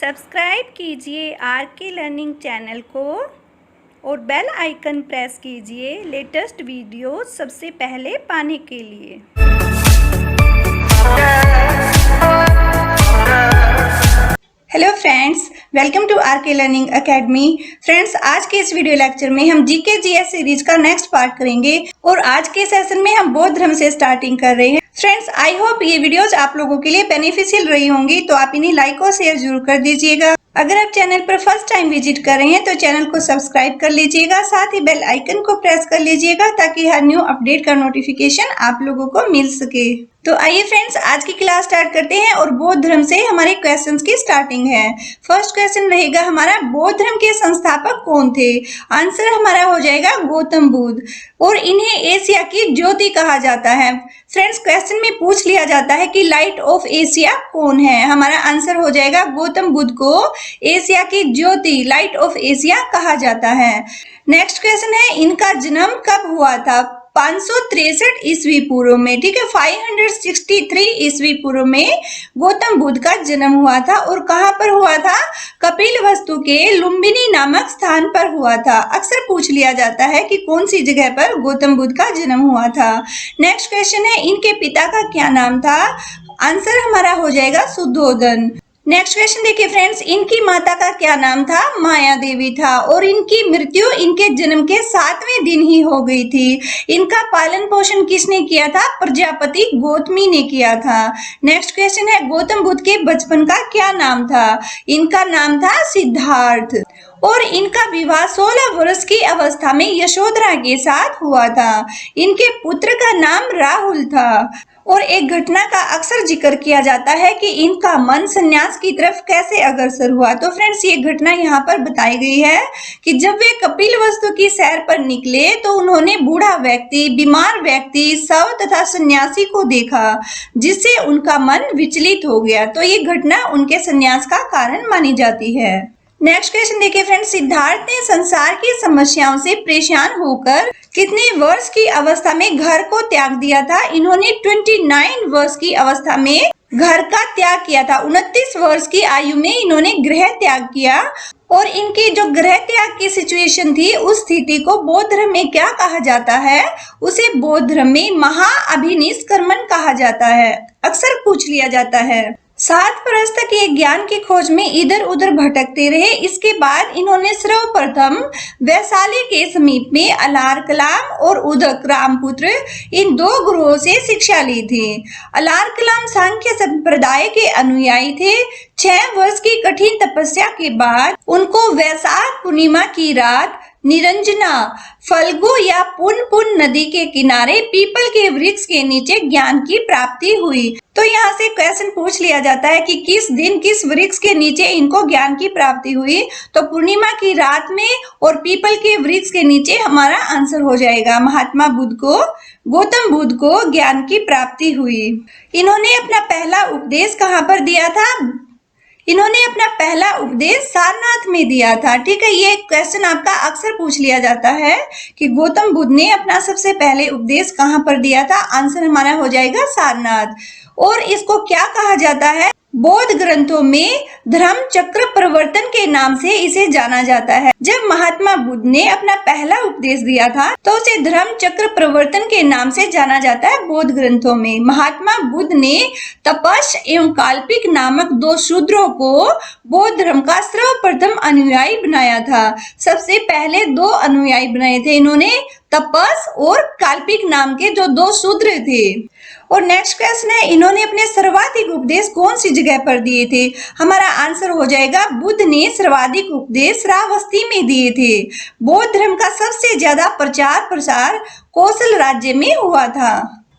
Subscribe कीजिए are K learning channel को और बेल आइकन प्रेस कीजिए लेटेस्ट वीडियो सबसे पहले पाने के लिए। Hello friends, welcome to R K learning academy. Friends, आज के इस वीडियो लेक्चर में हम जीके जीएस सीरीज का नेक्स्ट पार्ट करेंगे और आज के सेशन में हम बौद्ध धर्म से स्टार्टिंग कर रहे हैं। फ्रेंड्स, आई होप ये वीडियोस आप लोगों के लिए बेनिफिशियल रही होंगी, तो आप इन्हें लाइक और शेयर जरूर कर दीजिएगा। अगर आप चैनल पर फर्स्ट टाइम विजिट कर रहे हैं तो चैनल को सब्सक्राइब कर लीजिएगा, साथ ही बेल आइकन को प्रेस कर लीजिएगा ताकि हर न्यू अपडेट का नोटिफिकेशन आप लोगों को मिल सके। तो आइए फ्रेंड्स, आज की क्लास स्टार्ट करते हैं और बौद्ध धर्म से हमारे क्वेश्चंस की स्टार्टिंग है। फर्स्ट क्वेश्चन रहेगा हमारा, बौद्ध धर्म के संस्थापक कौन थे? आंसर हमारा हो जाएगा गौतम बुद्ध, और इन्हें एशिया की ज्योति कहा जाता है। फ्रेंड्स, क्वेश्चन में पूछ लिया जाता है कि लाइट ऑफ एशिया कौन है? हमारा आंसर हो जाएगा गौतम बुद्ध को एशिया की ज्योति, लाइट ऑफ एशिया कहा जाता है। नेक्स्ट क्वेश्चन है, इनका जन्म कब हुआ था? 563 ईस्वी पूर्व में, ठीक है। 563 ईस्वी पूर्व में गौतम बुद्ध का जन्म हुआ था, और कहाँ पर हुआ था? कपिलवस्तु के लुम्बिनी नामक स्थान पर हुआ था। अक्सर पूछ लिया जाता है कि कौन सी जगह पर गौतम बुद्ध का जन्म हुआ था। नेक्स्ट क्वेश्चन है, इनके पिता का क्या नाम था? आंसर हमारा हो जाएगा शुद्धोधन। नेक्स्ट क्वेश्चन देखिए फ्रेंड्स, इनकी माता का क्या नाम था? माया देवी था, और इनकी मृत्यु इनके जन्म के 7वें दिन ही हो गई थी। इनका पालन पोषण किसने किया था? प्रजापति गौतमी ने किया था। नेक्स्ट क्वेश्चन है, गौतम बुद्ध के बचपन का क्या नाम था? इनका नाम था सिद्धार्थ, और इनका विवाह 16 वर्ष की अवस्था में यशोधरा के साथ हुआ था। इनके पुत्र का नाम राहुल था, और एक घटना का अक्सर जिक्र किया जाता है कि इनका मन संन्यास की तरफ कैसे अग्रसर हुआ। तो फ्रेंड्स, ये घटना यहाँ पर बताई गई है कि जब वे कपिलवस्तु की सैर पर निकले तो उन्होंने बूढ़ा व्यक्ति, बीमार व्यक्ति, शव तथा सन्यासी को देखा, जिससे उनका मन विचलित हो गया। तो ये घटना उनके संन्यास का कारण मानी जाती है। नेक्स्ट क्वेश्चन देखिए फ्रेंड्स, सिद्धार्थ ने संसार की समस्याओं से परेशान होकर कितने वर्ष की अवस्था में घर को त्याग दिया था? इन्होंने 29 वर्ष की अवस्था में घर का त्याग किया था। 29 वर्ष की आयु में इन्होंने गृह त्याग किया, और इनकी जो गृह त्याग की सिचुएशन थी, उस स्थिति को बौद्ध धर्म में क्या कहा जाता है? उसे बौद्ध धर्म में महाअभिनिष्क्रमण कहा जाता है। अक्सर पूछ लिया जाता है। 7 वर्ष तक ये ज्ञान की खोज में इधर उधर भटकते रहे। इसके बाद इन्होंने सर्वप्रथम वैशाली के समीप में अलार कलाम और उदक रामपुत्र, इन 2 गुरुओं से शिक्षा ली थी। अलार कलाम सांख्य संप्रदाय के अनुयायी थे। 6 वर्ष की कठिन तपस्या के बाद उनको वैशाख पूर्णिमा की रात निरंजना फल्गु या पुन नदी के किनारे पीपल के वृक्ष के नीचे ज्ञान की प्राप्ति हुई। तो यहाँ से क्वेश्चन पूछ लिया जाता है कि किस दिन किस वृक्ष के नीचे इनको ज्ञान की प्राप्ति हुई? तो पूर्णिमा की रात में और पीपल के वृक्ष के नीचे हमारा आंसर हो जाएगा। महात्मा बुद्ध को, गौतम बुद्ध को ज्ञान की प्राप्ति हुई। इन्होंने अपना पहला उपदेश कहाँ पर दिया था? इन्होंने अपना पहला उपदेश सारनाथ में दिया था, ठीक है। ये क्वेश्चन आपका अक्सर पूछ लिया जाता है कि गौतम बुद्ध ने अपना सबसे पहले उपदेश कहाँ पर दिया था? आंसर हमारा हो जाएगा सारनाथ। और इसको क्या कहा जाता है? बौद्ध ग्रंथों में धर्म चक्र प्रवर्तन के नाम से इसे जाना जाता है। जब महात्मा बुद्ध ने अपना पहला उपदेश दिया था तो उसे धर्म चक्र प्रवर्तन के नाम से जाना जाता है बौद्ध ग्रंथों में। महात्मा बुद्ध ने तपस एवं काल्पिक नामक 2 शूद्रों को बौद्ध धर्म का सर्वप्रथम अनुयायी बनाया था। सबसे पहले 2 अनुयायी बनाए थे इन्होंने, तपस और काल्पिक नाम के जो 2 शूद्र थे। और नेक्स्ट क्वेश्चन है, इन्होंने अपने सर्वाधिक उपदेश कौन सी जगह पर दिए थे? हमारा आंसर हो जाएगा, बुद्ध ने सर्वाधिक उपदेश श्रावस्ती में दिए थे। बौद्ध धर्म का सबसे ज्यादा प्रचार प्रसार कौशल राज्य में हुआ था।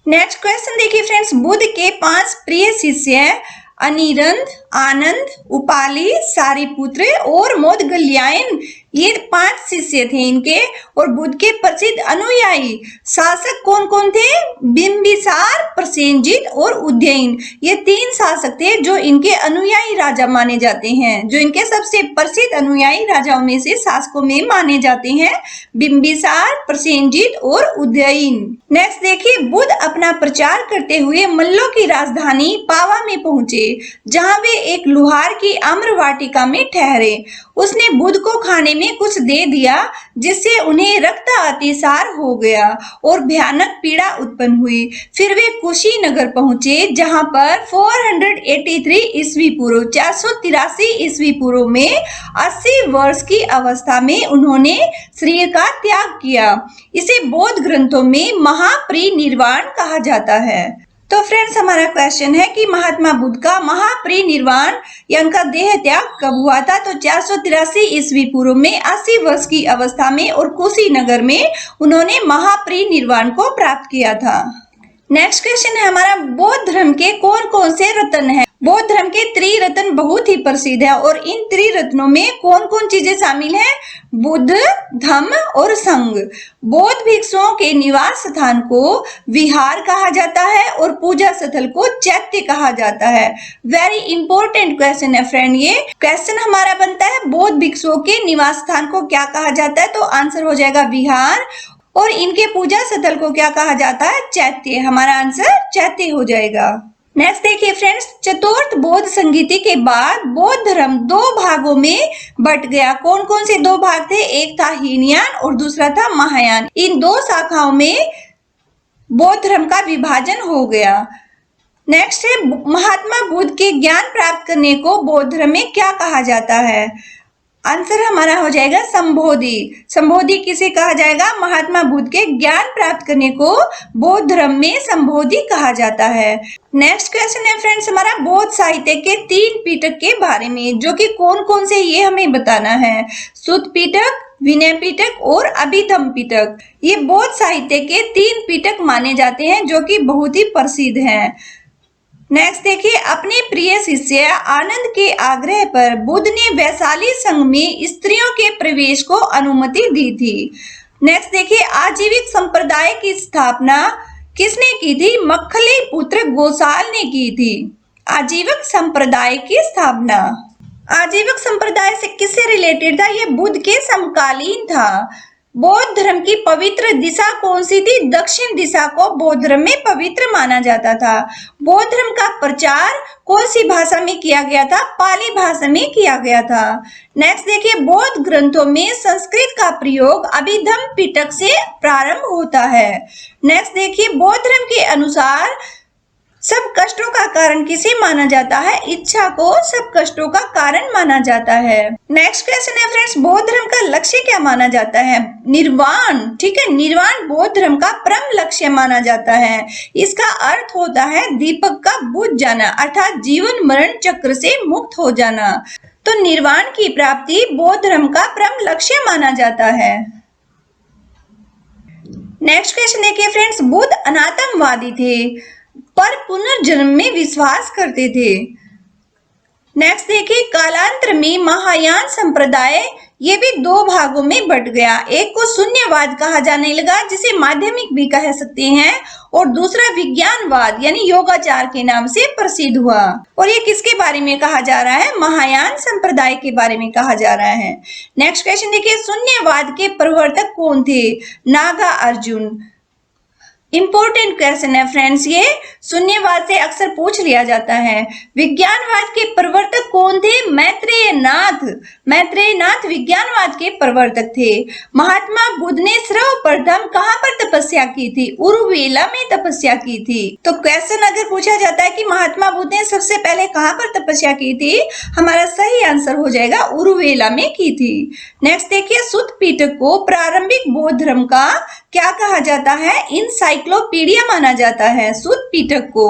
नेक्स्ट क्वेश्चन देखिए फ्रेंड्स, बुद्ध के 5 प्रिय शिष्य हैं अनिरुद्ध, आनंद, उपाली, सारिपुत्र और मोदगल्यायन ये 5 शिष्य थे इनके। और बुद्ध के प्रसिद्ध अनुयायी शासक कौन कौन थे? बिंबिसार, प्रसेनजीत और उदयन। ये 3 शासक थे जो इनके अनुयायी राजा माने जाते हैं, जो इनके सबसे प्रसिद्ध अनुयायी राजाओं में से शासकों में माने जाते हैं, बिंबिसार, प्रसेनजीत और उदयन। नेक्स्ट देखिए, बुद्ध अपना प्रचार करते हुए मल्लों की राजधानी पावा में पहुंचे, जहां वे एक लुहार की आम्र वाटिका में ठहरे। उसने बुद्ध को खाने में कुछ दे दिया, जिससे उन्हें रक्त अतिसार हो गया और भयानक पीड़ा उत्पन्न हुई। फिर वे कुशीनगर पहुंचे, जहां पर 483 ईस्वी पूर्व 483 ईस्वी पूर्व में 80 वर्ष की अवस्था में उन्होंने शरीर का त्याग किया। इसे बौद्ध ग्रंथों में महापरिनिर्वाण कहा जाता है। तो फ्रेंड्स, हमारा क्वेश्चन है कि महात्मा बुद्ध का महापरिनिर्वाण या उनका देह त्याग कब हुआ था? तो 483 ईस्वी पूर्व में 80 वर्ष की अवस्था में और कुशीनगर में उन्होंने महापरिनिर्वाण को प्राप्त किया था। नेक्स्ट क्वेश्चन है हमारा, बौद्ध धर्म के कौन कौन से रत्न हैं? बौद्ध धर्म के त्रिरत्न बहुत ही प्रसिद्ध है और इन त्रिरत्नों में कौन कौन चीजें शामिल हैं? बुद्ध, धम्म और संघ। बौद्ध भिक्षुओं के निवास स्थान को विहार कहा जाता है और पूजा स्थल को चैत्य कहा जाता है। वेरी इंपॉर्टेंट क्वेश्चन है फ्रेंड। ये क्वेश्चन हमारा बनता है, बौद्ध भिक्षुओं के निवास स्थान को क्या कहा जाता है? तो आंसर हो जाएगा विहार। और इनके पूजा स्थल को क्या कहा जाता है? चैत्य। हमारा आंसर चैत्य हो जाएगा। नेक्स्ट देखिए फ्रेंड्स, चतुर्थ बौद्ध संगीति के बाद बौद्ध धर्म 2 भागों में बट गया। कौन कौन से 2 भाग थे? एक था हीनयान और दूसरा था महायान। इन 2 शाखाओं में बौद्ध धर्म का विभाजन हो गया। नेक्स्ट है, महात्मा बुद्ध के ज्ञान प्राप्त करने को बौद्ध धर्म में क्या कहा जाता है? आंसर हमारा हो जाएगा संबोधि। संबोधि किसे कहा जाएगा? महात्मा बुद्ध के ज्ञान प्राप्त करने को बौद्ध धर्म में संबोधि कहा जाता है। नेक्स्ट क्वेश्चन है फ्रेंड्स हमारा, बौद्ध साहित्य के 3 पिटक के बारे में, जो कि कौन कौन से ये हमें बताना है। सुत्त पिटक, विनय पिटक और अभिधम्म पिटक। ये बौद्ध साहित्य के 3 पिटक माने जाते हैं, जो कि बहुत ही प्रसिद्ध हैं। नेक्स्ट देखिए, अपने प्रिय शिष्य आनंद के आग्रह पर बुद्ध ने वैशाली संघ में स्त्रियों के प्रवेश को अनुमति दी थी। नेक्स्ट देखिए, आजीविक संप्रदाय की स्थापना किसने की थी? मक्खली पुत्र गोसाल ने की थी। आजीविक संप्रदाय की स्थापना। आजीविक संप्रदाय से किससे रिलेटेड था? ये बुद्ध के समकालीन था। बौद्ध धर्म की पवित्र दिशा कौन सी थी? दक्षिण दिशा को बौद्ध धर्म में पवित्र माना जाता था। बौद्ध धर्म का प्रचार कौन सी भाषा में किया गया था? पाली भाषा में किया गया था। नेक्स्ट देखिए, बौद्ध ग्रंथों में संस्कृत का प्रयोग अभिधम्म पिटक से प्रारंभ होता है। नेक्स्ट देखिए, बौद्ध धर्म के अनुसार सब कष्टों का कारण किसे माना जाता है? इच्छा को सब कष्टों का कारण माना जाता है। नेक्स्ट क्वेश्चन है फ्रेंड्स, बौद्ध धर्म का लक्ष्य क्या माना जाता है? निर्वाण। ठीक है, निर्वाण बौद्ध धर्म का परम लक्ष्य माना जाता है। इसका अर्थ होता है दीपक का बुझ जाना, अर्थात जीवन मरण चक्र से मुक्त हो जाना। तो निर्वाण की प्राप्ति बौद्ध धर्म का परम लक्ष्य माना जाता है। नेक्स्ट क्वेश्चन देखिए फ्रेंड्स, बुद्ध अनात्मवादी थे पर पुनर्जन्म में विश्वास करते थे। नेक्स्ट देखिए, कालांतर में महायान संप्रदाय ये भी 2 भागों में बट गया। एक को शून्यवाद कहा जाने लगा, जिसे माध्यमिक भी कह सकते हैं, और दूसरा विज्ञानवाद यानी योगाचार के नाम से प्रसिद्ध हुआ। और ये किसके बारे में कहा जा रहा है? महायान संप्रदाय के बारे में कहा जा रहा है। नेक्स्ट क्वेश्चन देखिए, शून्यवाद के प्रवर्तक कौन थे? नागार्जुन। इंपॉर्टेंट क्वेश्चन है फ्रेंड्स, ये शून्यवाद से अक्सर पूछ लिया जाता है। विज्ञानवाद के प्रवर्तक कौन थे? मैत्रेयनाथ। मैत्रेयनाथ विज्ञानवाद के प्रवर्तक थे। महात्मा बुद्ध ने सर्वप्रथम कहां पर तपस्या की थी? उरुवेला में तपस्या की थी। तो क्वेश्चन अगर पूछा जाता है कि महात्मा बुद्ध ने सबसे पहले कहां पर तपस्या की थी, हमारा सही आंसर हो जाएगा उरुवेला में की थी। नेक्स्ट देखिए, सुत्त पिटक को प्रारंभिक बौद्ध धर्म का क्या कहा जाता है? इनसाइक्लोपीडिया माना जाता है सुत्त पिटक को।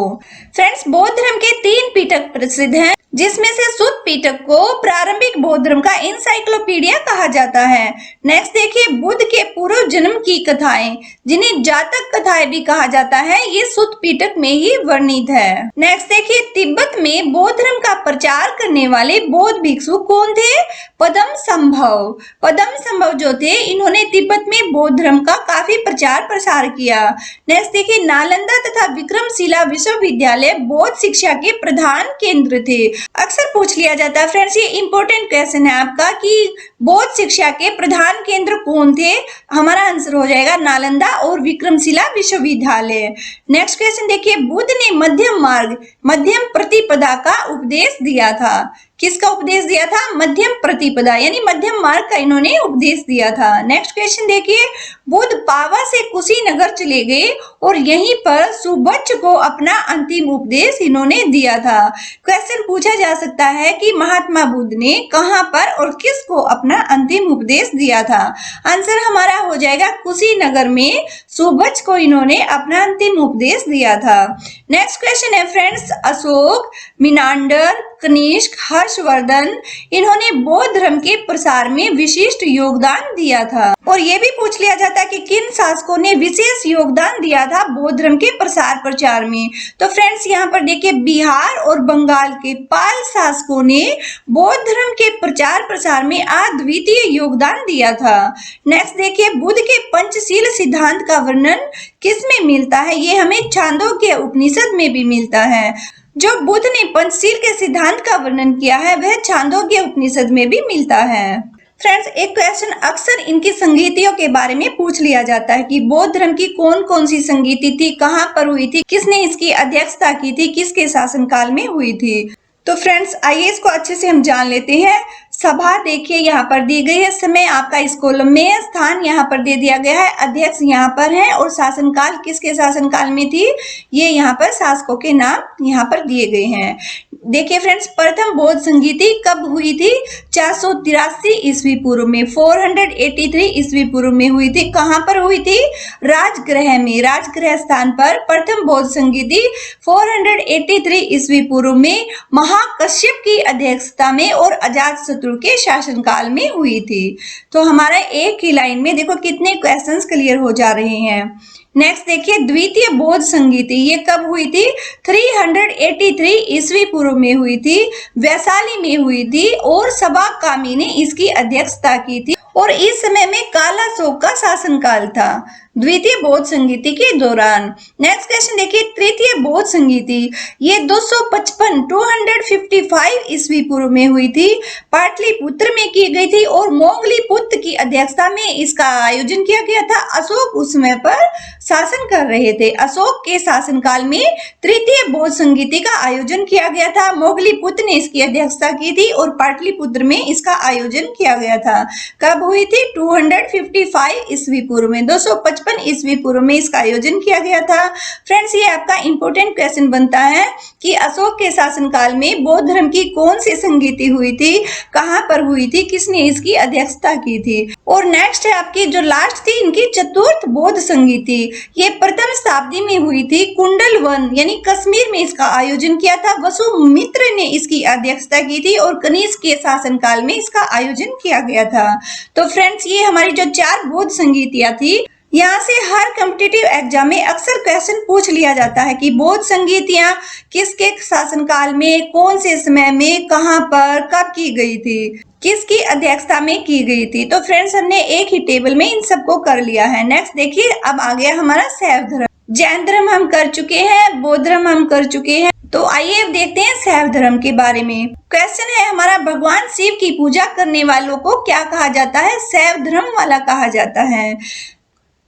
फ्रेंड्स, बौद्ध धर्म के 3 पिटक प्रसिद्ध हैं, जिसमें से सुत्त पिटक को प्रारंभिक बौद्ध धर्म का इनसाइक्लोपीडिया कहा जाता है। नेक्स्ट देखिए, बुद्ध के पूर्व जन्म की कथाएं, जिन्हें जातक कथाएं भी कहा जाता है, ये सुत्त पिटक में ही वर्णित है। नेक्स्ट देखिए, तिब्बत में बौद्ध धर्म का प्रचार करने वाले बौद्ध भिक्षु कौन थे? पद्म संभव। पद्म संभव जो थे इन्होंने तिब्बत में बौद्ध धर्म का काफी प्रचार प्रसार किया। नेक्स्ट देखिए, नालंदा तथा विक्रमशिला विश्वविद्यालय बौद्ध शिक्षा के प्रधान केंद्र थे। अक्सर पूछ लिया जाता है फ्रेंड्स, ये इंपॉर्टेंट क्वेश्चन है आपका कि बौद्ध शिक्षा के प्रधान केंद्र कौन थे? हमारा आंसर हो जाएगा नालंदा और विक्रमशिला विश्वविद्यालय। नेक्स्ट क्वेश्चन देखिए, बुद्ध ने मध्यम मार्ग, मध्यम प्रतिपदा का उपदेश दिया था। किसका उपदेश दिया था? मध्यम प्रतिपदा यानी मध्यम मार्ग का इन्होंने उपदेश दिया था। नेक्स्ट क्वेश्चन देखिए, बुद्ध पावा से कुशीनगर चले गए और यहीं पर सुबच्च को अपना अंतिम उपदेश इन्होंने दिया था। क्वेश्चन पूछा जा सकता है कि महात्मा बुद्ध ने कहां पर और किसको अपना अंतिम उपदेश दिया था? आंसर हमारा हो जाएगा कुशीनगर में सुबच्च को इन्होंने अपना अंतिम उपदेश दिया था। नेक्स्ट क्वेश्चन है फ्रेंड्स, अशोक, मिनांडर, कनिष्क, हर्षवर्धन इन्होंने बौद्ध धर्म के प्रसार में विशिष्ट योगदान दिया था। और ये भी पूछ लिया जाता है कि किन शासकों ने विशेष योगदान दिया था बौद्ध धर्म के प्रसार प्रचार में? तो फ्रेंड्स यहाँ पर देखिए, बिहार और बंगाल के पाल शासकों ने बौद्ध धर्म के प्रचार प्रसार में अद्वितीय योगदान दिया था। नेक्स्ट देखिए, बुद्ध के पंचशील सिद्धांत का वर्णन किसमें मिलता है? ये हमें छांदोग्य उपनिषद में भी मिलता है। जो बुद्ध ने पंचशील के सिद्धांत का वर्णन किया है वह छांदोग्य उपनिषद में भी मिलता है। फ्रेंड्स, एक क्वेश्चन अक्सर इनकी संगीतियों के बारे में पूछ लिया जाता है कि बौद्ध धर्म की कौन कौन सी संगीति थी, कहां पर हुई थी, किसने इसकी अध्यक्षता की थी, किसके शासनकाल में हुई थी? तो फ्रेंड्स, आइए इसको अच्छे से हम जान लेते हैं। सभा देखिए यहाँ पर दी गई है, समय आपका इस कॉलम में, स्थान यहाँ पर दे दिया गया है, अध्यक्ष यहाँ पर है और शासनकाल किसके शासनकाल में थी, ये यहाँ पर शासकों के नाम यहाँ पर दिए गए हैं। देखिए फ्रेंड्स, प्रथम बौद्ध संगीति कब हुई थी? 483 ईस्वी पूर्व में, 483 ईस्वी पूर्व में हुई थी। कहां पर हुई थी? राजगृह में, राजगृह स्थान पर प्रथम बौद्ध संगीति 483 ईस्वी पूर्व में महाकश्यप की अध्यक्षता में और अजातशत्रु के शासनकाल में हुई थी। तो हमारा एक ही लाइन में देखो कितने क्वेश्चंस क्लियर हो जा रहे हैं। नेक्स्ट देखिए, द्वितीय बौद्ध संगीति ये कब हुई थी? 383 ईस्वी पूर्व में हुई थी, वैशाली में हुई थी और सभा कामी ने इसकी अध्यक्षता की थी और इस समय में कालाशोक का शासनकाल था द्वितीय बौद्ध संगीति के दौरान। नेक्स्ट क्वेश्चन देखिए, तृतीय बौद्ध संगीति ये 255 ईस्वी पूर्व में हुई थी, पाटलिपुत्र में की गई थी और मोगलीपुत्र की अध्यक्षता में इसका आयोजन किया गया था। अशोक उस समय पर शासन कर रहे थे। अशोक के शासनकाल में तृतीय बौद्ध संगीति का आयोजन किया गया था, मोगलीपुत्र ने इसकी अध्यक्षता की थी और पाटलिपुत्र में इसका आयोजन किया गया था। कब हुई थी? 255 ईस्वी पूर्व में, 255 ईस्वी पूर्व में इसका आयोजन किया गया था। फ्रेंड्स, ये आपका इंपॉर्टेंट क्वेश्चन बनता है कि अशोक के शासनकाल में बौद्ध धर्म की कौन सी संगीति हुई थी, कहां पर हुई थी, किसने इसकी अध्यक्षता की थी? और नेक्स्ट है आपकी जो लास्ट थी इनकी चतुर्थ बौद्ध संगीति, ये प्रथम शताब्दी में हुई थी, कुंडल वन यानी कश्मीर में इसका आयोजन किया था, वसुमित्र ने इसकी अध्यक्षता की थी और कनिष्क के शासनकाल में इसका आयोजन किया गया था। तो फ्रेंड्स, ये हमारी जो 4 बौद्ध संगीतियां थी, यहाँ से हर कॉम्पिटिटिव एग्जाम में अक्सर क्वेश्चन पूछ लिया जाता है कि बौद्ध संगीतियां किसके शासनकाल में, कौन से समय में, कहां पर, कब की गई थी, किसकी अध्यक्षता में की गई थी। तो फ्रेंड्स, हमने एक ही टेबल में इन सबको कर लिया है। नेक्स्ट देखिए, अब आ गया हमारा शैव धर्म। जैन धर्म हम कर चुके हैं, बौद्ध धर्म हम कर चुके हैं। तो आइए अब देखते हैं शैव धर्म के बारे में। क्वेश्चन है हमारा, भगवान शिव की पूजा करने वालों को क्या कहा जाता है? शैव धर्म वाला कहा जाता है।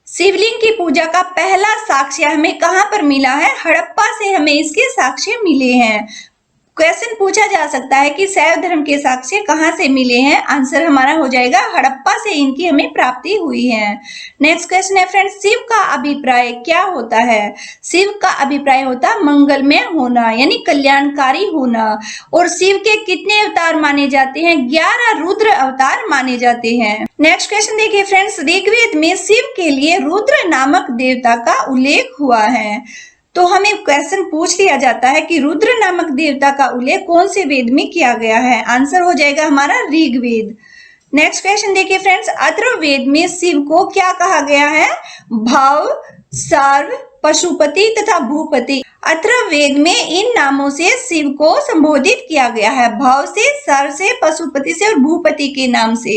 शिवलिंग की पूजा का पहला साक्ष्य हमें कहां पर मिला है? हड़प्पा से हमें इसके साक्ष्य मिले हैं। क्वेश्चन पूछा जा सकता है कि शैव धर्म के साक्ष्य कहां से मिले हैं? आंसर हमारा हो जाएगा हड़प्पा से इनकी हमें प्राप्ति हुई है। नेक्स्ट क्वेश्चन है फ्रेंड्स, शिव का अभिप्राय क्या होता है? शिव का अभिप्राय होता है मंगलमय होना यानी कल्याणकारी होना। और शिव के कितने अवतार माने जाते हैं? 11 रुद्र अवतार माने जाते हैं। नेक्स्ट क्वेश्चन देखिए फ्रेंड्स, ऋग्वेद में शिव के लिए रुद्र नामक देवता का उल्लेख हुआ है। तो हमें क्वेश्चन पूछ लिया जाता है कि रुद्र नामक देवता का उल्लेख कौन से वेद में किया गया है? आंसर हो जाएगा हमारा ऋग्वेद। नेक्स्ट क्वेश्चन देखिए फ्रेंड्स, अथर्ववेद में शिव को क्या कहा गया है? भाव, सर्व, पशुपति तथा भूपति। अथर्ववेद में इन नामों से शिव को संबोधित किया गया है, भव से, सर से, पशुपति से और भूपति के नाम से।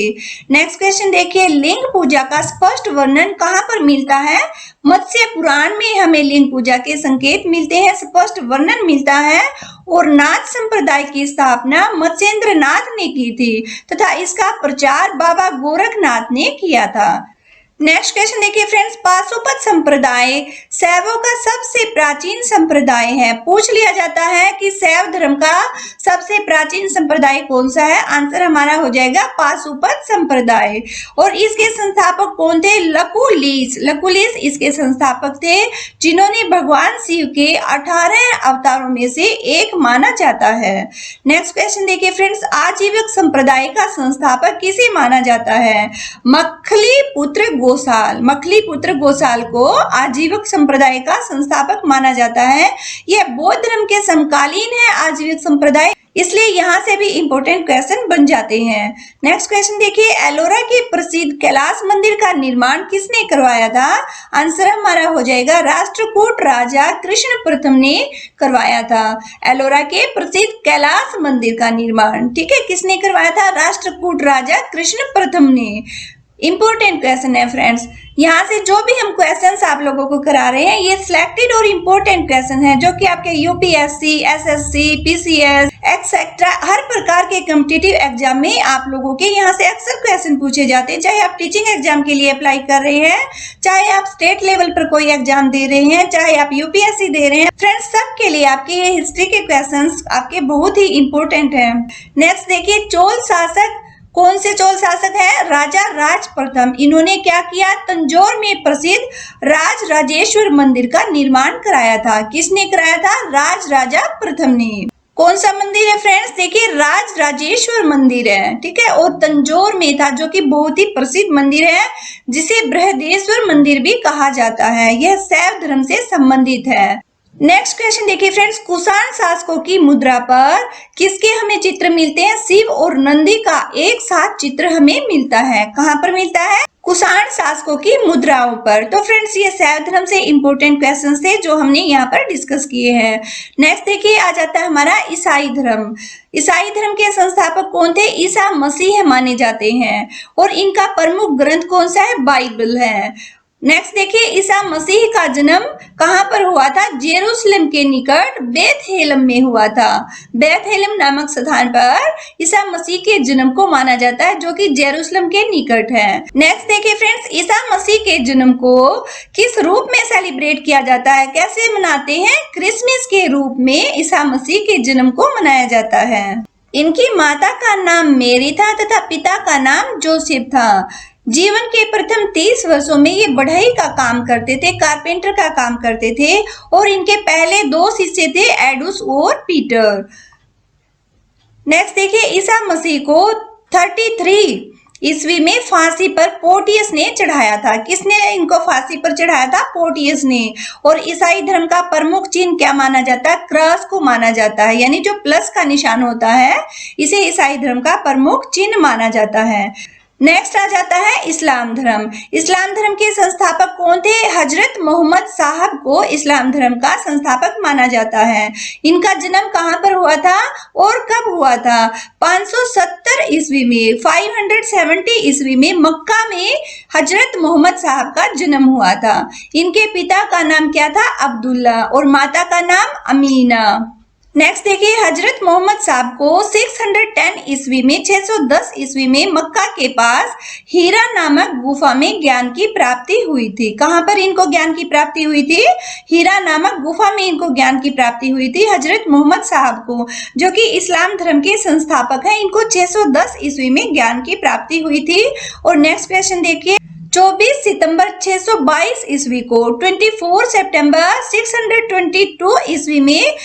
नेक्स्ट क्वेश्चन देखिए, लिंग पूजा का स्पष्ट वर्णन कहाँ पर मिलता है? मत्स्य पुराण में हमें लिंग पूजा के संकेत मिलते हैं, स्पष्ट वर्णन मिलता है। और नाथ संप्रदाय की स्थापना मत्स्येंद्र नाथ ने की थी तथा इसका प्रचार बाबा गोरखनाथ ने किया था। नेक्स्ट क्वेश्चन देखिए फ्रेंड्स, पाशुपत संप्रदाय शैवों का सबसे प्राचीन संप्रदाय है। पूछ लिया जाता है कि शैव धर्म का सबसे प्राचीन संप्रदाय कौन सा है? आंसर हमारा हो जाएगा पाशुपत संप्रदाय। और इसके संस्थापक कौन थे? लकुलिश। लकुलिश इसके संस्थापक थे, जिन्होंने भगवान शिव के 18 अवतारों में से एक माना जाता है। नेक्स्ट क्वेश्चन देखिए फ्रेंड्स, आजीवक संप्रदाय का संस्थापक किसे माना जाता है? मखली पुत्र गोसाल। मखली पुत्र गोसाल को आजीवक संप्रदाय का संस्थापक माना जाता है। यह बौद्ध धर्म के समकालीन है आजीवक संप्रदाय, इसलिए यहाँ से भी इंपॉर्टेंट क्वेश्चन बन जाते हैं। नेक्स्ट क्वेश्चन देखिए, एलोरा के प्रसिद्ध कैलाश मंदिर का निर्माण किसने करवाया था? आंसर हमारा हो जाएगा राष्ट्रकूट राजा कृष्ण प्रथम ने करवाया था। एलोरा के प्रसिद्ध कैलाश मंदिर का निर्माण, ठीक है, किसने करवाया था? राष्ट्रकूट राजा कृष्ण प्रथम ने। इंपॉर्टेंट क्वेश्चन है फ्रेंड्स, यहाँ से जो भी हम क्वेश्चंस आप लोगों को करा रहे हैं ये सिलेक्टेड और इम्पोर्टेंट क्वेश्चन है, जो कि आपके यूपीएससी, एसएससी, पीसीएस एक्सेट्रा हर प्रकार के कॉम्पिटिटिव एग्जाम में आप लोगों के यहाँ से अक्सर क्वेश्चन पूछे जाते हैं। चाहे आप टीचिंग एग्जाम के लिए अप्लाई कर रहे हैं, चाहे आप स्टेट लेवल पर कोई एग्जाम दे रहे हैं, चाहे आप यूपीएससी दे रहे हैं, फ्रेंड्स सबके लिए आपके ये हिस्ट्री के क्वेश्चन आपके बहुत ही इंपॉर्टेंट है। नेक्स्ट देखिए, चोल शासक कौन से चोल शासक है? राजा राज प्रथम। इन्होंने क्या किया? तंजौर में प्रसिद्ध राज राजेश्वर मंदिर का निर्माण कराया था। किसने कराया था? राज राजा प्रथम ने। कौन सा मंदिर है फ्रेंड्स? देखिए राज राजेश्वर मंदिर है, ठीक है, और तंजौर में था, जो कि बहुत ही प्रसिद्ध मंदिर है, जिसे बृहदेश्वर मंदिर भी कहा जाता है। यह शैव धर्म से संबंधित है। नेक्स्ट क्वेश्चन देखिए फ्रेंड्स, कुषाण शासकों की मुद्रा पर किसके हमें चित्र मिलते हैं? शिव और नंदी का एक साथ चित्र हमें मिलता है। कहाँ पर मिलता है? कुषाण शासकों की मुद्राओं पर। तो फ्रेंड्स ये शैव धर्म से इंपॉर्टेंट क्वेश्चंस थे जो हमने यहाँ पर डिस्कस किए हैं। नेक्स्ट देखिए आ जाता है हमारा ईसाई धर्म। ईसाई धर्म के संस्थापक कौन थे? ईसा मसीह माने जाते हैं, और इनका प्रमुख ग्रंथ कौन सा है? बाइबल है। नेक्स्ट देखिए, ईसा मसीह का जन्म कहाँ पर हुआ था? जेरूसलम के निकट बेथलेहम में हुआ था। बेथलेहम नामक स्थान पर ईसा मसीह के जन्म को माना जाता है, जो कि जेरूसलम के निकट है। नेक्स्ट देखिए फ्रेंड्स, ईसा मसीह के जन्म को किस रूप में सेलिब्रेट किया जाता है? कैसे मनाते हैं? क्रिसमस के रूप में ईसा मसीह के जन्म को मनाया जाता है। इनकी माता का नाम मेरी था तथा पिता का नाम जोसेफ था। जीवन के प्रथम 30 वर्षों में ये बढ़ई का काम करते थे, कारपेंटर का काम करते थे, और इनके पहले 2 शिष्य थे, एडुस और पीटर। नेक्स्ट देखिए, ईसा मसीह को 33 ईस्वी में फांसी पर पोर्टियस ने चढ़ाया था। किसने इनको फांसी पर चढ़ाया था? पोर्टियस ने। और ईसाई धर्म का प्रमुख चिन्ह क्या माना जाता है? क्रॉस को माना जाता है, यानी जो प्लस का निशान होता है इसे ईसाई धर्म का प्रमुख चिन्ह माना जाता है। नेक्स्ट आ जाता है इस्लाम धर्म। इस्लाम धर्म के संस्थापक कौन थे? हजरत मोहम्मद साहब को इस्लाम धर्म का संस्थापक माना जाता है। इनका जन्म कहाँ पर हुआ था और कब हुआ था? 570 ईस्वी में, 570 ईस्वी में मक्का में हजरत मोहम्मद साहब का जन्म हुआ था। इनके पिता का नाम क्या था? अब्दुल्ला, और माता का नाम अमीना। नेक्स्ट देखिए, हजरत मोहम्मद साहब को 610 ईस्वी में, 610 ईस्वी में मक्का के पास हीरा नामक गुफा में ज्ञान की प्राप्ति हुई थी। कहाँ पर इनको ज्ञान की प्राप्ति हुई थी? हीरा नामक गुफा में इनको ज्ञान की प्राप्ति हुई थी हजरत मोहम्मद साहब को, जो कि इस्लाम धर्म के संस्थापक हैं। इनको 610 ईस्वी में ज्ञान की प्राप्ति हुई थी। और नेक्स्ट क्वेश्चन देखिए, 24 सितंबर 622 ईस्वी को 24 सितंबर 622 ईस्वी में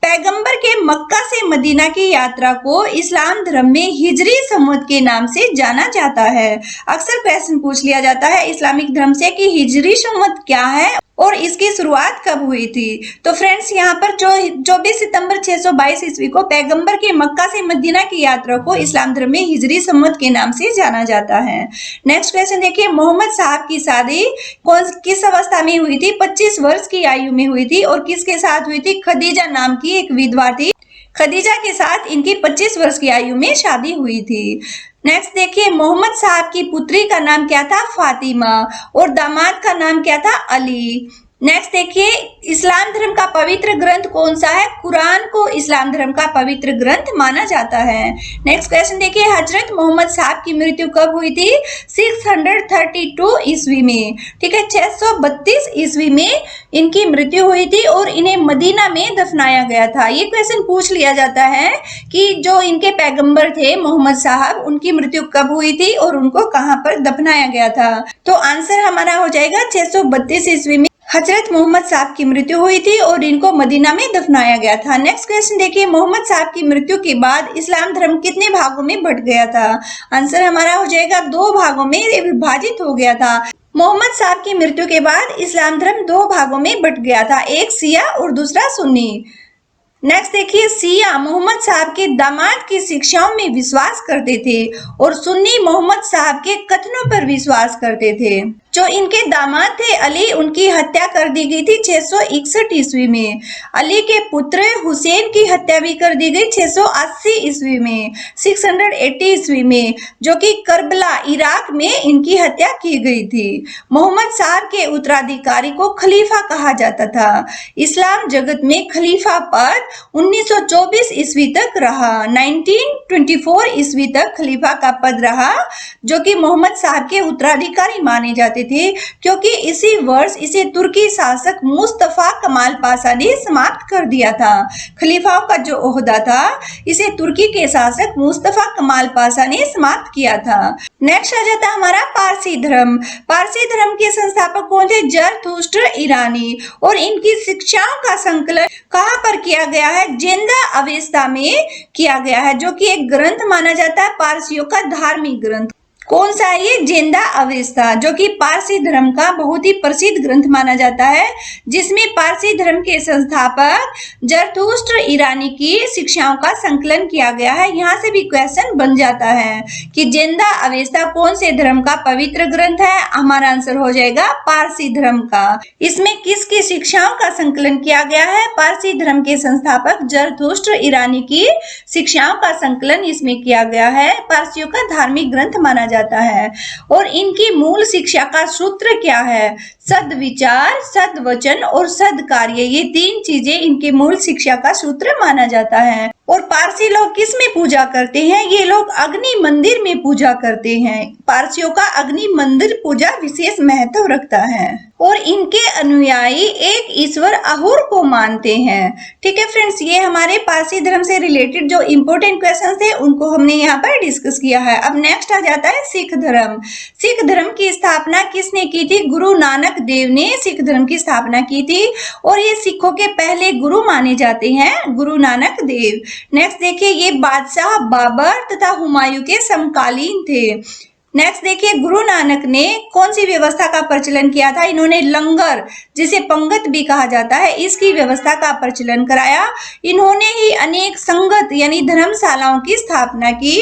पैगंबर के मक्का से मदीना की यात्रा को इस्लाम धर्म में हिजरी संवत के नाम से जाना जाता है। अक्सर क्वेश्चन पूछ लिया जाता है इस्लामिक धर्म से कि हिजरी संवत क्या है और इसकी शुरुआत कब हुई थी? तो फ्रेंड्स यहाँ पर 24 सितंबर 622 ईस्वी को पैगंबर के मक्का से मदीना की यात्रा को इस्लाम धर्म में हिजरी सम्मत के नाम से जाना जाता है। नेक्स्ट क्वेश्चन देखिए, मोहम्मद साहब की शादी किस अवस्था में हुई थी? 25 वर्ष की आयु में हुई थी और किसके साथ हुई थी? खदीजा नाम की एक विधवा थी, खदीजा के साथ इनकी 25 वर्ष की आयु में शादी हुई थी। नेक्स्ट देखिए, मोहम्मद साहब की पुत्री का नाम क्या था? फातिमा, और दामाद का नाम क्या था? अली। नेक्स्ट देखिए, इस्लाम धर्म का पवित्र ग्रंथ कौन सा है? कुरान को इस्लाम धर्म का पवित्र ग्रंथ माना जाता है। नेक्स्ट क्वेश्चन देखिए, हजरत मोहम्मद साहब की मृत्यु कब हुई थी? 632 ईस्वी में, ठीक है, 632 ईस्वी में इनकी मृत्यु हुई थी और इन्हें मदीना में दफनाया गया था। ये क्वेश्चन पूछ लिया जाता है कि जो इनके पैगंबर थे मोहम्मद साहब, उनकी मृत्यु कब हुई थी और उनको कहाँ पर दफनाया गया था? तो आंसर हमारा हो जाएगा 632 ईस्वी में हजरत मोहम्मद साहब की मृत्यु हुई थी और इनको मदीना में दफनाया गया था। नेक्स्ट क्वेश्चन देखिए, मोहम्मद साहब की मृत्यु के बाद इस्लाम धर्म कितने भागों में बंट गया था? आंसर हमारा हो जाएगा 2 भागों में विभाजित हो गया था। मोहम्मद साहब की मृत्यु के बाद इस्लाम धर्म 2 भागों में बंट गया था, एक शिया और दूसरा सुन्नी। नेक्स्ट देखिए, शिया मोहम्मद साहब के दामाद की शिक्षाओं में विश्वास करते थे और सुन्नी मोहम्मद साहब के कथनों पर विश्वास करते थे। जो इनके दामाद थे अली, उनकी हत्या कर दी गई थी 661 ईस्वी में। अली के पुत्र हुसैन की हत्या भी कर दी गई 680 ईस्वी में, 680 ईस्वी में, जो कि करबला इराक में इनकी हत्या की गई थी। मोहम्मद साहब के उत्तराधिकारी को खलीफा कहा जाता था। इस्लाम जगत में खलीफा पद 1924 ईस्वी तक रहा, 1924 ईस्वी तक खलीफा का पद रहा, जो कि मोहम्मद साहब के उत्तराधिकारी माने जाते थे, क्योंकि इसी वर्ष इसे तुर्की शासक मुस्तफा कमाल पाशा ने समाप्त कर दिया था। खलीफाओं का जो ओहदा था, इसे तुर्की के शासक मुस्तफा कमाल पाशा ने समाप्त किया था। नेक्स्ट आ जाता हमारा पारसी धर्म। पारसी धर्म के संस्थापक कौन थे? जरथुस्त्र ईरानी, और इनकी शिक्षाओं का संकलन कहाँ पर किया गया है? जिंदा अवेस्ता में किया गया है, जो कि एक ग्रंथ माना जाता है पारसियों का धार्मिक ग्रंथ। कौन सा है ये? जिंदा अवेस्ता, जो कि पारसी धर्म का बहुत ही प्रसिद्ध ग्रंथ माना जाता है, जिसमें पारसी धर्म के संस्थापक जरथुस्त्र ईरानी की शिक्षाओं का संकलन किया गया है। यहाँ से भी क्वेश्चन बन जाता है कि जिंदा अवेस्ता कौन से धर्म का पवित्र ग्रंथ है? हमारा आंसर हो जाएगा पारसी धर्म का। इसमें किसकी शिक्षाओं का संकलन किया गया है? पारसी धर्म के संस्थापक जरथुस्त्र ईरानी की शिक्षाओं का संकलन इसमें किया गया है। पारसियों का धार्मिक ग्रंथ माना जाता है। और इनकी मूल शिक्षा का सूत्र क्या है? सद्विचार, सद्वचन और सद्कार्य, ये 3 चीजें इनके मूल शिक्षा का सूत्र माना जाता है। और पारसी लोग किस में पूजा करते हैं? ये लोग अग्नि मंदिर में पूजा करते हैं। पारसियों का अग्नि मंदिर पूजा विशेष महत्व रखता है और इनके अनुयायी एक ईश्वर अहुर को मानते हैं। ठीक है फ्रेंड्स, ये हमारे पारसी धर्म से रिलेटेड जो इम्पोर्टेंट क्वेश्चन थे उनको हमने यहाँ पर डिस्कस किया है। अब नेक्स्ट आ जाता है सिख धर्म। सिख धर्म की स्थापना किसने की थी? गुरु नानक देव ने सिख धर्म की स्थापना की थी और ये सिखों के पहले गुरु माने जाते हैं, गुरु नानक देव। नेक्स्ट देखिए, ये बादशाह बाबर तथा हुमायूं के समकालीन थे। नेक्स्ट देखिए, गुरु नानक ने कौन सी व्यवस्था का प्रचलन किया था? इन्होंने लंगर, जिसे पंगत भी कहा जाता है, इसकी व्यवस्था का प्रचलन कराया। इन्होंने ही अनेक संगत यानी धर्मशालाओं की स्थापना की।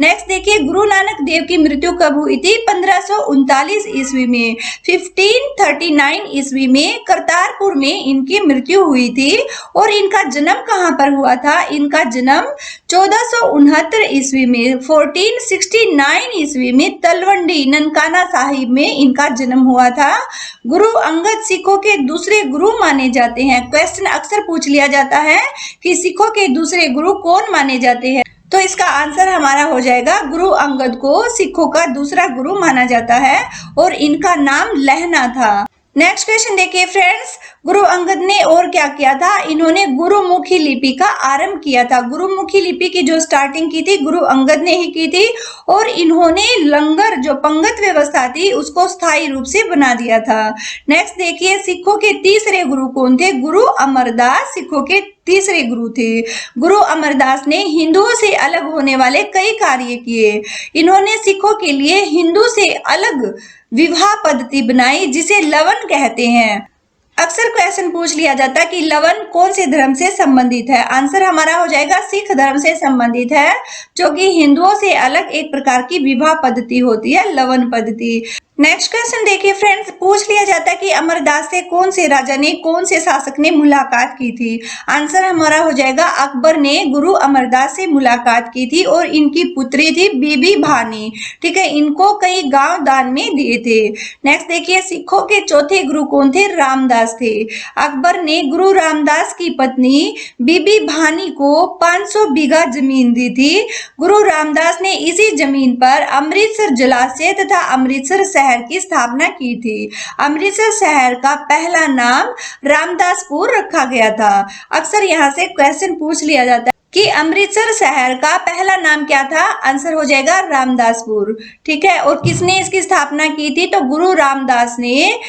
नेक्स्ट देखिए, गुरु नानक देव की मृत्यु कब हुई थी? 1539 ईस्वी में, 1539 ईस्वी में करतारपुर में इनकी मृत्यु हुई थी। और इनका जन्म कहाँ पर हुआ था? इनका जन्म 1469 ईस्वी में, 1469 ईस्वी में तलवंडी ननकाना साहिब में इनका जन्म हुआ था। गुरु अंगद सिखों के दूसरे गुरु माने जाते हैं। क्वेश्चन अक्सर पूछ लिया जाता है कि सिखों के दूसरे गुरु कौन माने जाते हैं, तो इसका आंसर हमारा हो जाएगा गुरु अंगद को सिखों का दूसरा गुरु माना जाता है और इनका नाम लहना था। नेक्स्ट क्वेश्चन देखिए फ्रेंड्स, गुरु अंगद ने और क्या किया था? इन्होंने गुरुमुखी लिपि का आरंभ किया था। गुरुमुखी लिपि की जो स्टार्टिंग की थी गुरु अंगद ने ही की थी और इन्होंने लंगर जो पंगत व्यवस्था थी उसको स्थायी रूप से बना दिया था। नेक्स्ट देखिए, सिखों के तीसरे गुरु कौन थे? गुरु अमरदास सिखों के तीसरे गुरु थे। गुरु अमरदास ने हिंदुओं से अलग होने वाले कई कार्य किए। इन्होंने सिखों के लिए हिंदू से अलग विवाह पद्धति बनाई जिसे लवन कहते हैं। अक्सर क्वेश्चन पूछ लिया जाता है कि लवन कौन से धर्म से संबंधित है। आंसर हमारा हो जाएगा सिख धर्म से संबंधित है, जो कि हिंदुओं से अलग एक प्रकार की विवाह पद्धति होती है, लवन पद्धति। नेक्स्ट क्वेश्चन देखिए फ्रेंड्स, पूछ लिया जाता है कि अमरदास से कौन से राजा ने, कौन से शासक ने मुलाकात की थी। आंसर हमारा हो जाएगा अकबर ने गुरु अमरदास से मुलाकात की थी और इनकी पुत्री थी बीबी भानी। ठीक है, इनको कई गांव दान में दिए थे। नेक्स्ट देखिए, सिखों के चौथे गुरु कौन थे? रामदास थे। अकबर ने गुरु रामदास की पत्नी बीबी भानी को 500 बीघा जमीन दी थी। गुरु रामदास ने इसी जमीन पर अमृतसर जलाशय तथा अमृतसर शहर की स्थापना की थी। अमृतसर शहर का पहला नाम रामदासपुर रखा गया था। अक्सर यहाँ से क्वेश्चन पूछ लिया जाता है कि अमृतसर शहर का पहला नाम क्या था। आंसर हो जाएगा रामदासपुर। ठीक है, और किसने इसकी स्थापना की थी? तो गुरु रामदास ने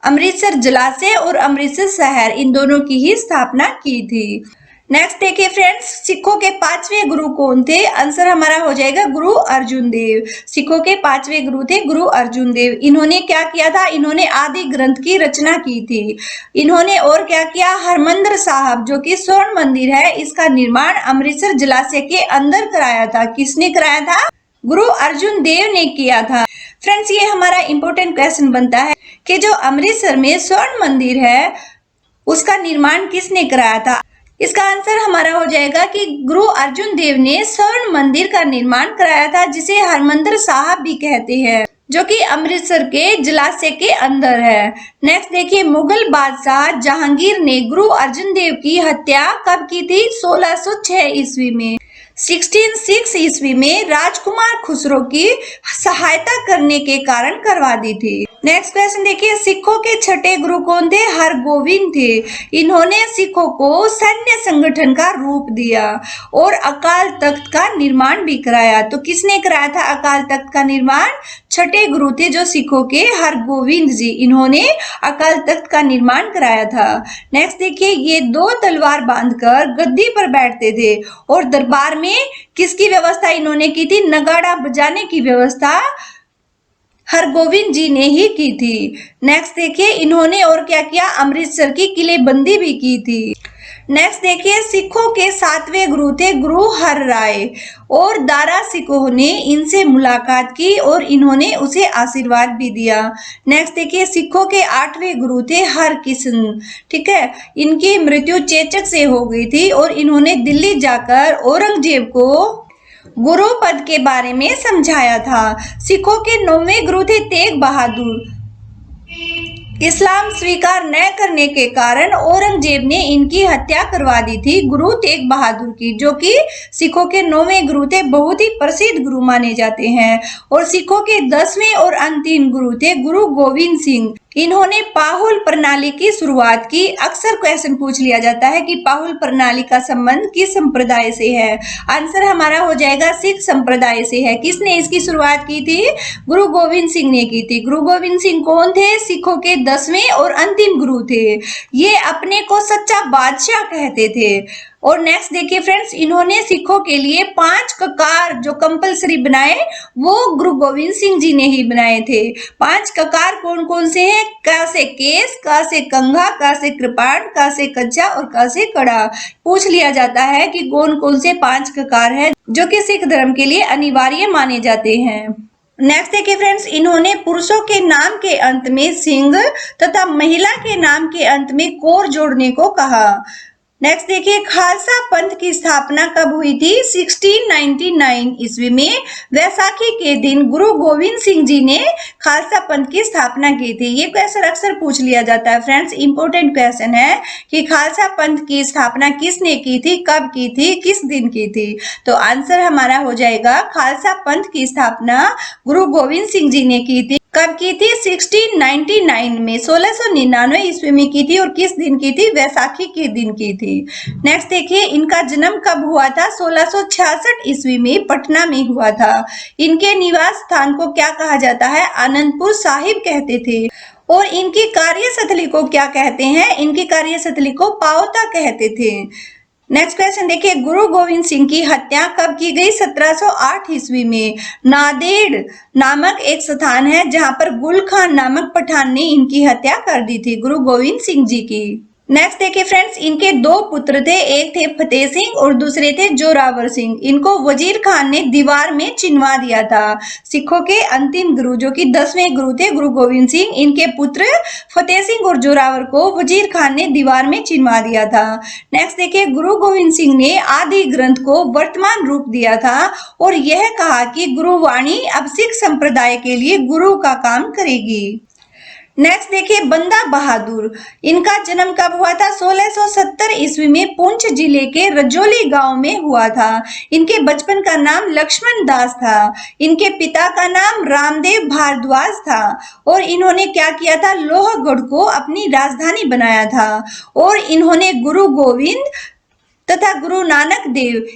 अमृतसर जलाशय और अमृतसर शहर इन दोनों की ही स्थापना की थी। नेक्स्ट देखिए फ्रेंड्स, सिखों के 5वें गुरु कौन थे? आंसर हमारा हो जाएगा गुरु अर्जुन देव। सिखों के 5वें गुरु थे गुरु अर्जुन देव। इन्होंने क्या किया था? इन्होंने आदि ग्रंथ की रचना की थी। इन्होंने और क्या किया? हरमंदिर साहब जो कि स्वर्ण मंदिर है, इसका निर्माण अमृतसर जलाशय के अंदर कराया था। किसने कराया था? गुरु अर्जुन देव ने किया था। फ्रेंड्स, ये हमारा इंपॉर्टेंट क्वेश्चन बनता है कि जो अमृतसर में स्वर्ण मंदिर है उसका निर्माण किसने कराया था। इसका आंसर हमारा हो जाएगा कि गुरु अर्जुन देव ने स्वर्ण मंदिर का निर्माण कराया था, जिसे हरमंदिर साहब भी कहते हैं, जो कि अमृतसर के जलाशय के अंदर है। नेक्स्ट देखिए, मुगल बादशाह जहांगीर ने गुरु अर्जुन देव की हत्या कब की थी? 1606 ईस्वी में। 1606 ईस्वी में राजकुमार खुसरो की सहायता करने के कारण करवा दी थी। नेक्स्ट क्वेश्चन देखिए, सिखों के छठे गुरु कौन थे? हरगोविंद थे। इन्होंने सिखों को सैन्य संगठन का रूप दिया और अकाल तख्त का निर्माण भी कराया। तो किसने कराया था अकाल तख्त का निर्माण? छठे गुरु थे जो सिखों के, हरगोविंद जी। इन्होंने अकाल तख्त का निर्माण कराया था। नेक्स्ट देखिए, ये 2 तलवार बांधकर गद्दी पर बैठते थे और दरबार में किसकी व्यवस्था इन्होंने की थी? नगाड़ा बजाने की व्यवस्था हरगोविंद जी ने ही की थी। नेक्स्ट देखिए, इन्होंने और क्या किया? अमृतसर की किलेबंदी भी की थी। नेक्स्ट देखिए, सिखों के 7वें गुरु थे गुरु हर राय और दारा सिकोह ने इनसे मुलाकात की और इन्होंने उसे आशीर्वाद भी दिया। नेक्स्ट देखिए, सिखों के 8वें गुरु थे हरकिशन। ठीक है, इनकी मृत्यु चेचक से हो गई थी और इन्होंने दिल्ली जाकर औरंगजेब को गुरु पद के बारे में समझाया था। सिखों के 9वें गुरु थे तेग बहादुर। इस्लाम स्वीकार न करने के कारण औरंगजेब ने इनकी हत्या करवा दी थी गुरु तेग बहादुर की, जो कि सिखों के 9वें गुरु थे, बहुत ही प्रसिद्ध गुरु माने जाते हैं। और सिखों के 10वें और अंतिम गुरु थे गुरु गोविंद सिंह। इन्होंने पाहुल प्रणाली की शुरुआत की। अक्सर क्वेश्चन पूछ लिया जाता है कि पाहुल प्रणाली का संबंध किस संप्रदाय से है। आंसर हमारा हो जाएगा सिख संप्रदाय से है। किसने इसकी शुरुआत की थी? गुरु गोविंद सिंह ने की थी। गुरु गोविंद सिंह कौन थे? सिखों के 10वें और अंतिम गुरु थे। ये अपने को सच्चा बादशाह कहते थे। और नेक्स्ट देखिए फ्रेंड्स, इन्होंने सिखों के लिए 5 ककार जो कंपलसरी बनाए वो गुरु गोविंद सिंह जी ने ही बनाए थे। 5 ककार कौन कौन से हैं? क से केस, क से कंघा, क से कृपाण, क से कच्चा और क से कड़ा। पूछ लिया जाता है कि कौन कौन से 5 ककार है जो कि सिख धर्म के लिए अनिवार्य माने जाते हैं। नेक्स्ट देखिए फ्रेंड्स, इन्होंने पुरुषों के नाम के अंत में सिंह तथा महिला के नाम के अंत में कोर जोड़ने को कहा। नेक्स्ट देखिए, खालसा पंथ की स्थापना कब हुई थी? 1699 ईस्वी में वैसाखी के दिन गुरु गोविंद सिंह जी ने खालसा पंथ की स्थापना की थी। ये क्वेश्चन अक्सर पूछ लिया जाता है फ्रेंड्स, इंपॉर्टेंट क्वेश्चन है कि खालसा पंथ की स्थापना किसने की थी, कब की थी, किस दिन की थी। तो आंसर हमारा हो जाएगा खालसा पंथ की स्थापना गुरु गोविंद सिंह जी ने की थी। कब की थी? 1699 में, 1699 ईस्वी में की थी। और किस दिन की थी? वैसाखी के दिन की थी। नेक्स्ट देखिए, इनका जन्म कब हुआ था? 1666 ईस्वी में पटना में हुआ था। इनके निवास स्थान को क्या कहा जाता है? आनंदपुर साहिब कहते थे। और इनकी कार्यस्थली को क्या कहते हैं? इनकी कार्यस्थली को पाओता कहते थे। नेक्स्ट क्वेश्चन देखिए, गुरु गोविंद सिंह की हत्या कब की गई? 1708 ईस्वी में। नांदेड़ नामक एक स्थान है जहां पर गुल खान नामक पठान ने इनकी हत्या कर दी थी, गुरु गोविंद सिंह जी की। नेक्स्ट देखिए फ्रेंड्स, इनके दो पुत्र थे, एक थे फतेह सिंह और दूसरे थे जोरावर सिंह। इनको वजीर खान ने दीवार में चिनवा दिया था। सिखों के अंतिम गुरु जो कि 10वें गुरु थे गुरु गोविंद सिंह, इनके पुत्र फतेह सिंह और जोरावर को वजीर खान ने दीवार में चिनवा दिया था। नेक्स्ट देखिए, गुरु गोविंद सिंह ने आदि ग्रंथ को वर्तमान रूप दिया था और यह कहा कि गुरुवाणी अब सिख संप्रदाय के लिए गुरु का काम करेगी। नेक्स्ट देखिए, बंदा बहादुर, इनका जन्म कब हुआ था? 1670 ईस्वी में पुंछ जिले के रजौली गांव में हुआ था। इनके बचपन का नाम लक्ष्मण दास था। इनके पिता का नाम रामदेव भारद्वाज था और इन्होंने क्या किया था? लोहगढ़ को अपनी राजधानी बनाया था और इन्होंने गुरु गोविंद तथा गुरु नानक देव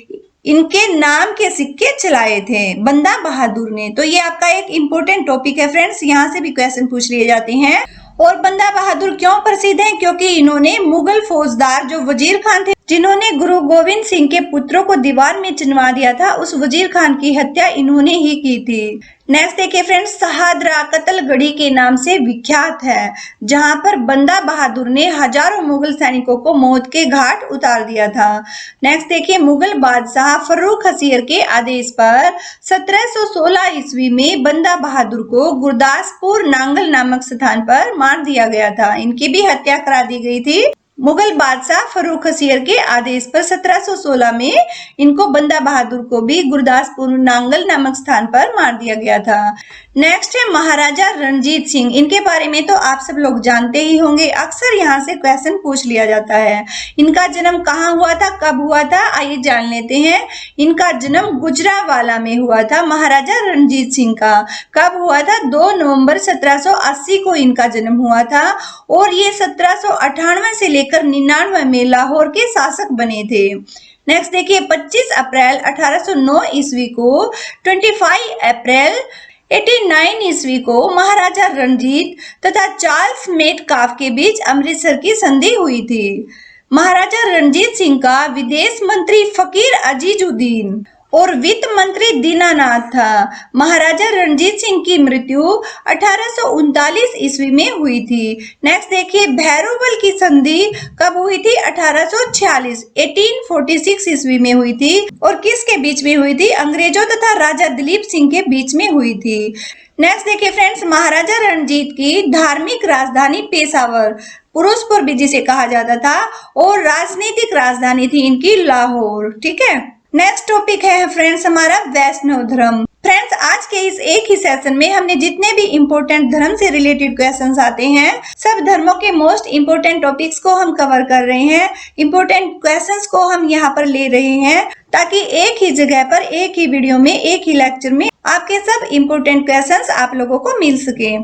इनके नाम के सिक्के चलाए थे बंदा बहादुर ने। तो ये आपका एक इम्पोर्टेंट टॉपिक है फ्रेंड्स, यहाँ से भी क्वेश्चन पूछ लिए जाते हैं। और बंदा बहादुर क्यों प्रसिद्ध हैं? क्योंकि इन्होंने मुगल फौजदार जो वजीर खान थे, जिन्होंने गुरु गोविंद सिंह के पुत्रों को दीवार में चिनवा दिया था, उस वजीर खान की हत्या इन्होंने ही की थी। नेक्स्ट देखिए फ्रेंड्स, शहादरा कत्लगढ़ी के नाम से विख्यात है, जहां पर बंदा बहादुर ने हजारों मुगल सैनिकों को मौत के घाट उतार दिया था। नेक्स्ट देखिए, मुगल बादशाह फर्रुख हसीर के आदेश पर 1716 ईस्वी में बंदा बहादुर को गुरदासपुर नांगल नामक स्थान पर मार दिया गया था। इनकी भी हत्या करा दी गई थी। मुगल बादशाह फर्रुख हसीर के आदेश पर 1716 में इनको बंदा बहादुर को भी गुरदासपुर नांगल नामक स्थान पर मार दिया गया था। नेक्स्ट है महाराजा रणजीत सिंह। इनके बारे में तो आप सब लोग जानते ही होंगे, अक्सर यहाँ से क्वेश्चन पूछ लिया जाता है। इनका जन्म कहाँ हुआ था, कब हुआ था, आइए जान लेते हैं। इनका जन्म गुजरावाला में हुआ था, महाराजा रणजीत सिंह का। कब हुआ था? 2 नवंबर 1780 को इनका जन्म हुआ था और ये 1798 से लेकर 99 में लाहौर के शासक बने थे। नेक्स्ट देखिए, 25 अप्रैल 1809 ईस्वी को 25 अप्रैल 89 ईस्वी को महाराजा रणजीत तथा चार्ल्स मेटकाफ के बीच अमृतसर की संधि हुई थी। महाराजा रणजीत सिंह का विदेश मंत्री फकीर अजीजुद्दीन और वित्त मंत्री दीनानाथ था। महाराजा रणजीत सिंह की मृत्यु 1839 ईस्वी में हुई थी। नेक्स्ट देखिए, भैरवल की संधि कब हुई थी? 1846 ईस्वी में हुई थी और किसके बीच में हुई थी? अंग्रेजों तथा राजा दिलीप सिंह के बीच में हुई थी। नेक्स्ट देखिए फ्रेंड्स, महाराजा रणजीत की धार्मिक राजधानी पेशावर, पुरुषपुर भी जिसे कहा जाता था, और राजनीतिक राजधानी थी इनकी लाहौर। ठीक है, नेक्स्ट टॉपिक है फ्रेंड्स हमारा वैष्णव धर्म। फ्रेंड्स, आज के इस एक ही सेशन में हमने जितने भी इम्पोर्टेंट धर्म से रिलेटेड क्वेश्चंस आते हैं, सब धर्मों के मोस्ट इम्पोर्टेंट टॉपिक्स को हम कवर कर रहे हैं। इम्पोर्टेंट क्वेश्चंस को हम यहाँ पर ले रहे हैं ताकि एक ही जगह पर, एक ही वीडियो में, एक ही लेक्चर में आपके सब इम्पोर्टेंट क्वेश्चंस आप लोगों को मिल सके।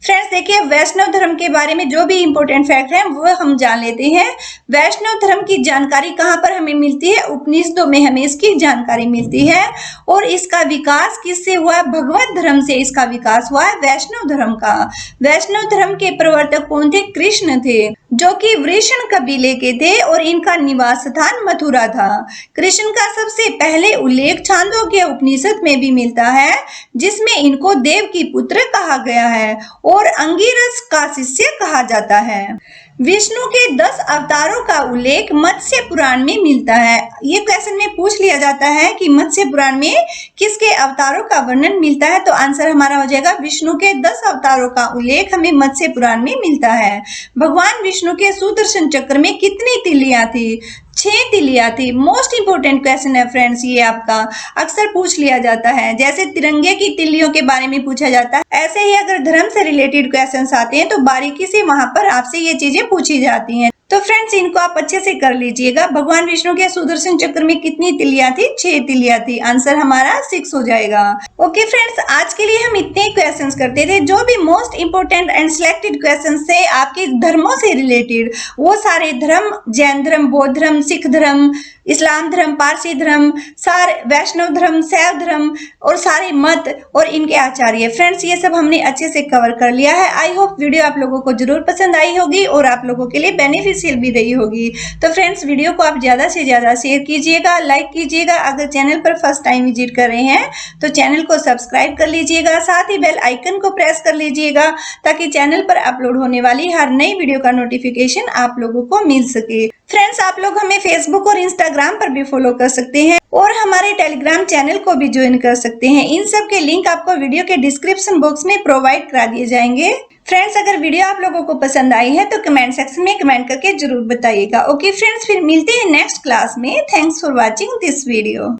फ्रेंड्स देखिए, वैष्णव धर्म के बारे में जो भी इम्पोर्टेंट फैक्ट हैं वो हम जान लेते हैं। वैष्णव धर्म की जानकारी कहाँ पर हमें मिलती है? उपनिषदों में हमें इसकी जानकारी मिलती है। और इसका विकास किससे हुआ? भगवत धर्म से इसका विकास हुआ है, वैष्णव धर्म का। वैष्णव धर्म के प्रवर्तक कौन थे? कृष्ण थे, जो कि वृषण कबीले के थे और इनका निवास स्थान मथुरा था। कृष्ण का सबसे पहले उल्लेख छांदोग्य उपनिषद में भी मिलता है, जिसमें इनको देव की पुत्र कहा गया है और अंगिरस का शिष्य कहा जाता है। विष्णु के 10 अवतारों का उल्लेख मत्स्य पुराण में मिलता है। ये क्वेश्चन में पूछ लिया जाता है कि मत्स्य पुराण में किसके अवतारों का वर्णन मिलता है, तो आंसर हमारा हो जाएगा विष्णु के 10 अवतारों का उल्लेख हमें मत्स्य पुराण में मिलता है। भगवान विष्णु के सुदर्शन चक्र में कितनी तिलियां थी? 6 तिलियां थी। मोस्ट इंपोर्टेंट क्वेश्चन है फ्रेंड्स, ये आपका अक्सर पूछ लिया जाता है। जैसे तिरंगे की तिलियों के बारे में पूछा जाता है, ऐसे ही अगर धर्म से रिलेटेड क्वेश्चंस आते हैं तो बारीकी से वहां पर आपसे ये चीजें पूछी जाती हैं। तो फ्रेंड्स, इनको आप अच्छे से कर लीजिएगा। भगवान विष्णु के सुदर्शन चक्र में कितनी तिलियां थी? 6 तिलियां थी। आंसर हमारा 6 हो जाएगा। ओके फ्रेंड्स, आज के लिए हम इतने क्वेश्चंस करते थे। जो भी most important and selected questions थे आपके धर्मों से रिलेटेड, वो सारे धर्म, जैन धर्म, बौद्ध धर्म, सिख धर्म, इस्लाम धर्म, पारसी धर्म, सारे वैष्णव धर्म, शैव धर्म और सारे मत और इनके आचार्य। फ्रेंड्स ये सब हमने अच्छे से कवर कर लिया है। आई होप वीडियो आप लोगों को जरूर पसंद आई होगी और आप लोगों के लिए बेनिफिशियल भी रही होगी। तो फ्रेंड्स वीडियो को आप ज्यादा से ज्यादा शेयर कीजिएगा, लाइक कीजिएगा। अगर चैनल पर फर्स्ट टाइम विजिट कर रहे हैं तो चैनल को सब्सक्राइब कर लीजिएगा, साथ ही बेल आइकन को प्रेस कर लीजिएगा ताकि चैनल पर अपलोड होने वाली हर नई वीडियो का नोटिफिकेशन आप लोगों को मिल सके। फ्रेंड्स आप लोग हमें फेसबुक और इंस्टाग्राम पर भी फॉलो कर सकते हैं और हमारे टेलीग्राम चैनल को भी ज्वाइन कर सकते हैं। इन सब के लिंक आपको वीडियो के डिस्क्रिप्शन बॉक्स में प्रोवाइड करा दिए जाएंगे। फ्रेंड्स अगर वीडियो आप लोगों को पसंद आई है तो कमेंट सेक्शन में कमेंट करके जरूर बताइएगा। ओके फ्रेंड्स, फिर मिलते हैं नेक्स्ट क्लास में। Thanks for watching this video.